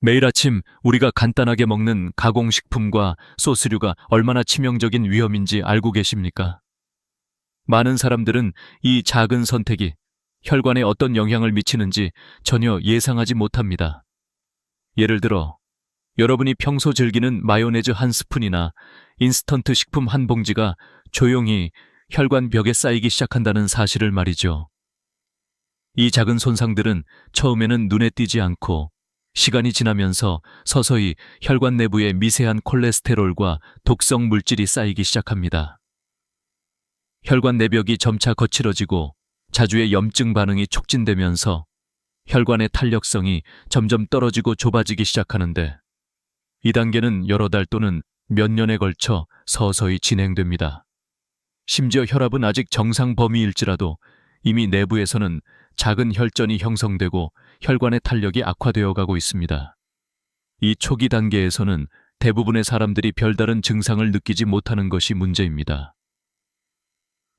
매일 아침 우리가 간단하게 먹는 가공식품과 소스류가 얼마나 치명적인 위험인지 알고 계십니까? 많은 사람들은 이 작은 선택이 혈관에 어떤 영향을 미치는지 전혀 예상하지 못합니다. 예를 들어, 여러분이 평소 즐기는 마요네즈 한 스푼이나 인스턴트 식품 한 봉지가 조용히 혈관 벽에 쌓이기 시작한다는 사실을 말이죠. 이 작은 손상들은 처음에는 눈에 띄지 않고 시간이 지나면서 서서히 혈관 내부에 미세한 콜레스테롤과 독성 물질이 쌓이기 시작합니다. 혈관 내벽이 점차 거칠어지고 자주의 염증 반응이 촉진되면서 혈관의 탄력성이 점점 떨어지고 좁아지기 시작하는데, 이 단계는 여러 달 또는 몇 년에 걸쳐 서서히 진행됩니다. 심지어 혈압은 아직 정상 범위일지라도 이미 내부에서는 작은 혈전이 형성되고 혈관의 탄력이 악화되어 가고 있습니다. 이 초기 단계에서는 대부분의 사람들이 별다른 증상을 느끼지 못하는 것이 문제입니다.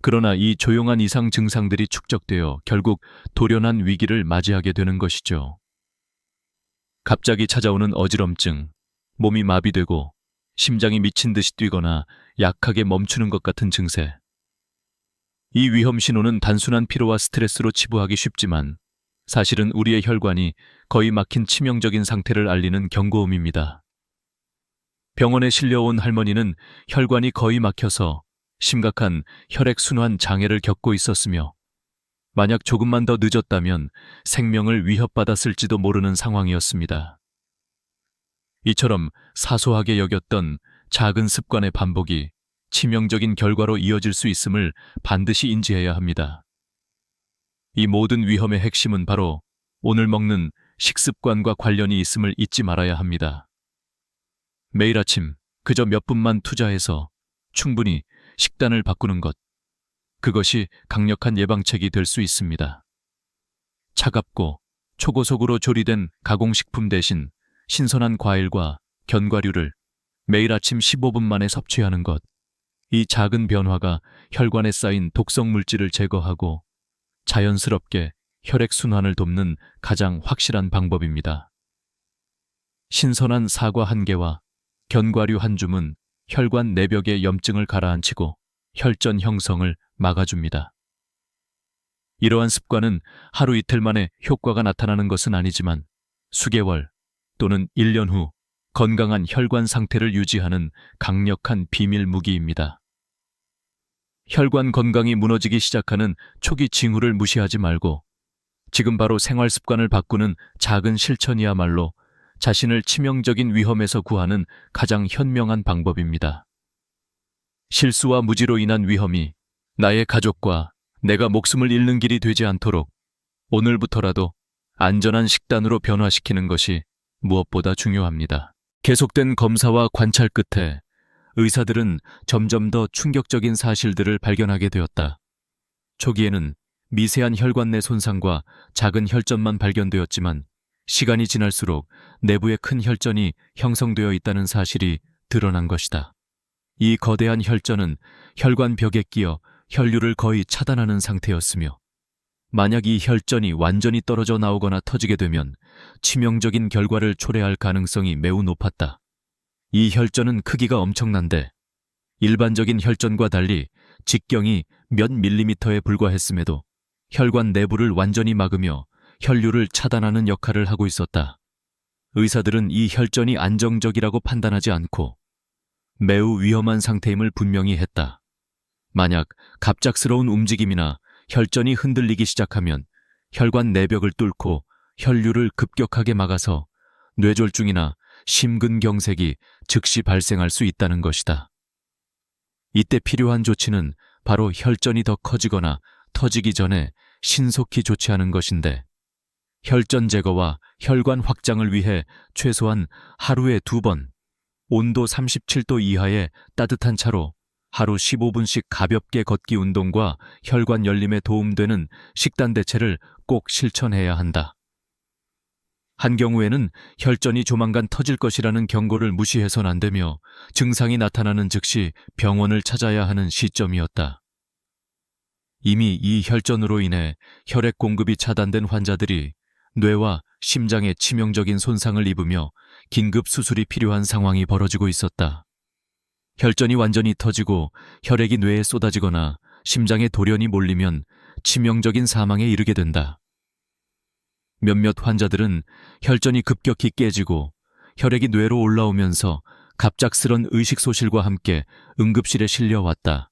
그러나 이 조용한 이상 증상들이 축적되어 결국 돌연한 위기를 맞이하게 되는 것이죠. 갑자기 찾아오는 어지럼증, 몸이 마비되고 심장이 미친 듯이 뛰거나 약하게 멈추는 것 같은 증세. 이 위험 신호는 단순한 피로와 스트레스로 치부하기 쉽지만 사실은 우리의 혈관이 거의 막힌 치명적인 상태를 알리는 경고음입니다. 병원에 실려온 할머니는 혈관이 거의 막혀서 심각한 혈액순환 장애를 겪고 있었으며, 만약 조금만 더 늦었다면 생명을 위협받았을지도 모르는 상황이었습니다. 이처럼 사소하게 여겼던 작은 습관의 반복이 치명적인 결과로 이어질 수 있음을 반드시 인지해야 합니다. 이 모든 위험의 핵심은 바로 오늘 먹는 식습관과 관련이 있음을 잊지 말아야 합니다. 매일 아침 그저 몇 분만 투자해서 충분히 식단을 바꾸는 것, 그것이 강력한 예방책이 될 수 있습니다. 차갑고 초고속으로 조리된 가공식품 대신 신선한 과일과 견과류를 매일 아침 15분 만에 섭취하는 것, 이 작은 변화가 혈관에 쌓인 독성 물질을 제거하고 자연스럽게 혈액순환을 돕는 가장 확실한 방법입니다. 신선한 사과 한 개와 견과류 한 줌은 혈관 내벽의 염증을 가라앉히고 혈전 형성을 막아줍니다. 이러한 습관은 하루 이틀 만에 효과가 나타나는 것은 아니지만 수개월 또는 1년 후 건강한 혈관 상태를 유지하는 강력한 비밀 무기입니다. 혈관 건강이 무너지기 시작하는 초기 징후를 무시하지 말고 지금 바로 생활 습관을 바꾸는 작은 실천이야말로 자신을 치명적인 위험에서 구하는 가장 현명한 방법입니다. 실수와 무지로 인한 위험이 나의 가족과 내가 목숨을 잃는 길이 되지 않도록 오늘부터라도 안전한 식단으로 변화시키는 것이 무엇보다 중요합니다. 계속된 검사와 관찰 끝에 의사들은 점점 더 충격적인 사실들을 발견하게 되었다. 초기에는 미세한 혈관 내 손상과 작은 혈전만 발견되었지만 시간이 지날수록 내부에 큰 혈전이 형성되어 있다는 사실이 드러난 것이다. 이 거대한 혈전은 혈관 벽에 끼어 혈류를 거의 차단하는 상태였으며, 만약 이 혈전이 완전히 떨어져 나오거나 터지게 되면 치명적인 결과를 초래할 가능성이 매우 높았다. 이 혈전은 크기가 엄청난데 일반적인 혈전과 달리 직경이 몇 밀리미터에 불과했음에도 혈관 내부를 완전히 막으며 혈류를 차단하는 역할을 하고 있었다. 의사들은 이 혈전이 안정적이라고 판단하지 않고 매우 위험한 상태임을 분명히 했다. 만약 갑작스러운 움직임이나 혈전이 흔들리기 시작하면 혈관 내벽을 뚫고 혈류를 급격하게 막아서 뇌졸중이나 심근경색이 즉시 발생할 수 있다는 것이다. 이때 필요한 조치는 바로 혈전이 더 커지거나 터지기 전에 신속히 조치하는 것인데, 혈전 제거와 혈관 확장을 위해 최소한 하루에 2번, 온도 37도 이하의 따뜻한 차로 하루 15분씩 가볍게 걷기 운동과 혈관 열림에 도움되는 식단 대체를 꼭 실천해야 한다. 한 경우에는 혈전이 조만간 터질 것이라는 경고를 무시해선 안 되며 증상이 나타나는 즉시 병원을 찾아야 하는 시점이었다. 이미 이 혈전으로 인해 혈액 공급이 차단된 환자들이 뇌와 심장에 치명적인 손상을 입으며 긴급 수술이 필요한 상황이 벌어지고 있었다. 혈전이 완전히 터지고 혈액이 뇌에 쏟아지거나 심장에 돌연이 몰리면 치명적인 사망에 이르게 된다. 몇몇 환자들은 혈전이 급격히 깨지고 혈액이 뇌로 올라오면서 갑작스런 의식소실과 함께 응급실에 실려왔다.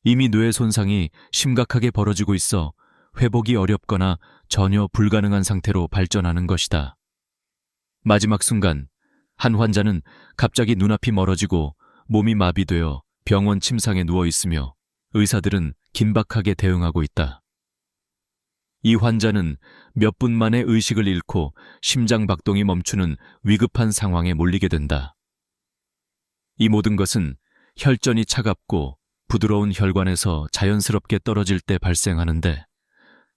이미 뇌 손상이 심각하게 벌어지고 있어 회복이 어렵거나 전혀 불가능한 상태로 발전하는 것이다. 마지막 순간 한 환자는 갑자기 눈앞이 멀어지고 몸이 마비되어 병원 침상에 누워 있으며 의사들은 긴박하게 대응하고 있다. 이 환자는 몇 분 만에 의식을 잃고 심장 박동이 멈추는 위급한 상황에 몰리게 된다. 이 모든 것은 혈전이 차갑고 부드러운 혈관에서 자연스럽게 떨어질 때 발생하는데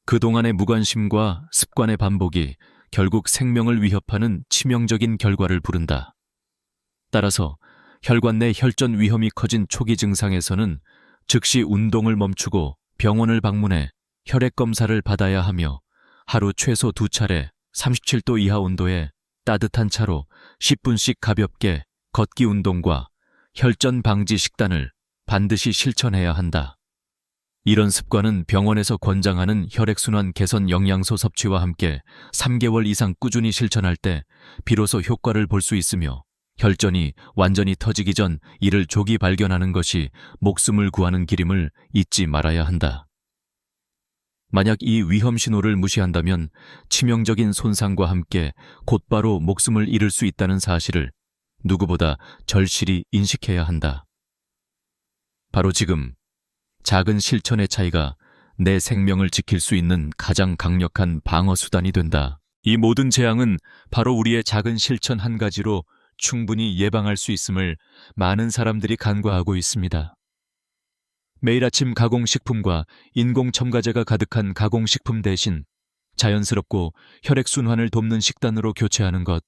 그동안의 무관심과 습관의 반복이 결국 생명을 위협하는 치명적인 결과를 부른다. 따라서 혈관 내 혈전 위험이 커진 초기 증상에서는 즉시 운동을 멈추고 병원을 방문해 혈액 검사를 받아야 하며 하루 최소 2차례 37도 이하 온도의 따뜻한 차로 10분씩 가볍게 걷기 운동과 혈전 방지 식단을 반드시 실천해야 한다. 이런 습관은 병원에서 권장하는 혈액순환 개선 영양소 섭취와 함께 3개월 이상 꾸준히 실천할 때 비로소 효과를 볼 수 있으며 혈전이 완전히 터지기 전 이를 조기 발견하는 것이 목숨을 구하는 길임을 잊지 말아야 한다. 만약 이 위험 신호를 무시한다면 치명적인 손상과 함께 곧바로 목숨을 잃을 수 있다는 사실을 누구보다 절실히 인식해야 한다. 바로 지금 작은 실천의 차이가 내 생명을 지킬 수 있는 가장 강력한 방어 수단이 된다. 이 모든 재앙은 바로 우리의 작은 실천 한 가지로 충분히 예방할 수 있음을 많은 사람들이 간과하고 있습니다. 매일 아침 가공식품과 인공첨가제가 가득한 가공식품 대신 자연스럽고 혈액순환을 돕는 식단으로 교체하는 것.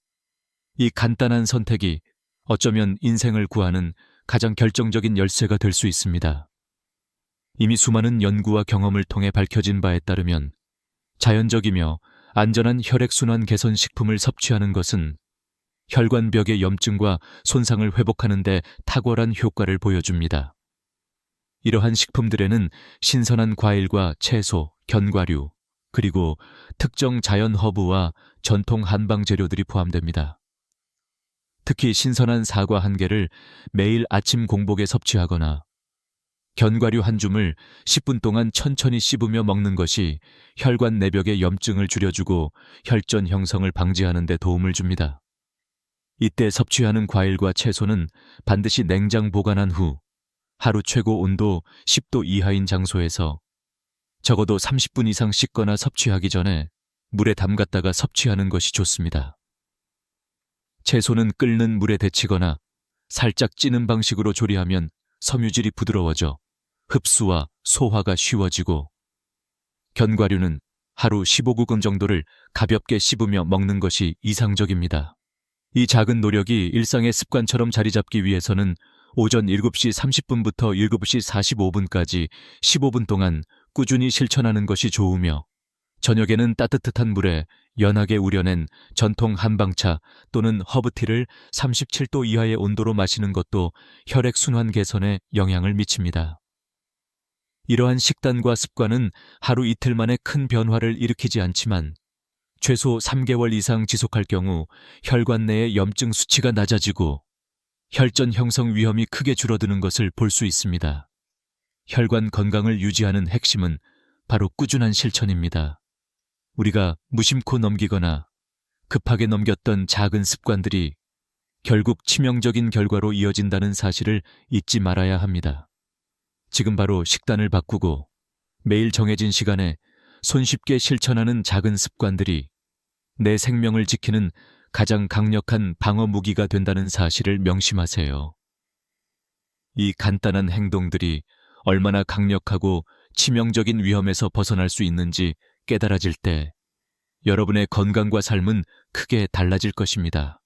이 간단한 선택이 어쩌면 인생을 구하는 가장 결정적인 열쇠가 될 수 있습니다. 이미 수많은 연구와 경험을 통해 밝혀진 바에 따르면 자연적이며 안전한 혈액순환 개선 식품을 섭취하는 것은 혈관벽의 염증과 손상을 회복하는 데 탁월한 효과를 보여줍니다. 이러한 식품들에는 신선한 과일과 채소, 견과류, 그리고 특정 자연 허브와 전통 한방 재료들이 포함됩니다. 특히 신선한 사과 1개를 매일 아침 공복에 섭취하거나 견과류 한 줌을 10분 동안 천천히 씹으며 먹는 것이 혈관 내벽의 염증을 줄여주고 혈전 형성을 방지하는 데 도움을 줍니다. 이때 섭취하는 과일과 채소는 반드시 냉장 보관한 후 하루 최고 온도 10도 이하인 장소에서 적어도 30분 이상 씻거나 섭취하기 전에 물에 담갔다가 섭취하는 것이 좋습니다. 채소는 끓는 물에 데치거나 살짝 찌는 방식으로 조리하면 섬유질이 부드러워져 흡수와 소화가 쉬워지고 견과류는 하루 15구간 정도를 가볍게 씹으며 먹는 것이 이상적입니다. 이 작은 노력이 일상의 습관처럼 자리 잡기 위해서는 오전 7시 30분부터 7시 45분까지 15분 동안 꾸준히 실천하는 것이 좋으며 저녁에는 따뜻한 물에 연하게 우려낸 전통 한방차 또는 허브티를 37도 이하의 온도로 마시는 것도 혈액순환 개선에 영향을 미칩니다. 이러한 식단과 습관은 하루 이틀 만에 큰 변화를 일으키지 않지만 최소 3개월 이상 지속할 경우 혈관 내의 염증 수치가 낮아지고 혈전 형성 위험이 크게 줄어드는 것을 볼 수 있습니다. 혈관 건강을 유지하는 핵심은 바로 꾸준한 실천입니다. 우리가 무심코 넘기거나 급하게 넘겼던 작은 습관들이 결국 치명적인 결과로 이어진다는 사실을 잊지 말아야 합니다. 지금 바로 식단을 바꾸고 매일 정해진 시간에 손쉽게 실천하는 작은 습관들이 내 생명을 지키는 가장 강력한 방어 무기가 된다는 사실을 명심하세요. 이 간단한 행동들이 얼마나 강력하고 치명적인 위험에서 벗어날 수 있는지 깨달아질 때 여러분의 건강과 삶은 크게 달라질 것입니다.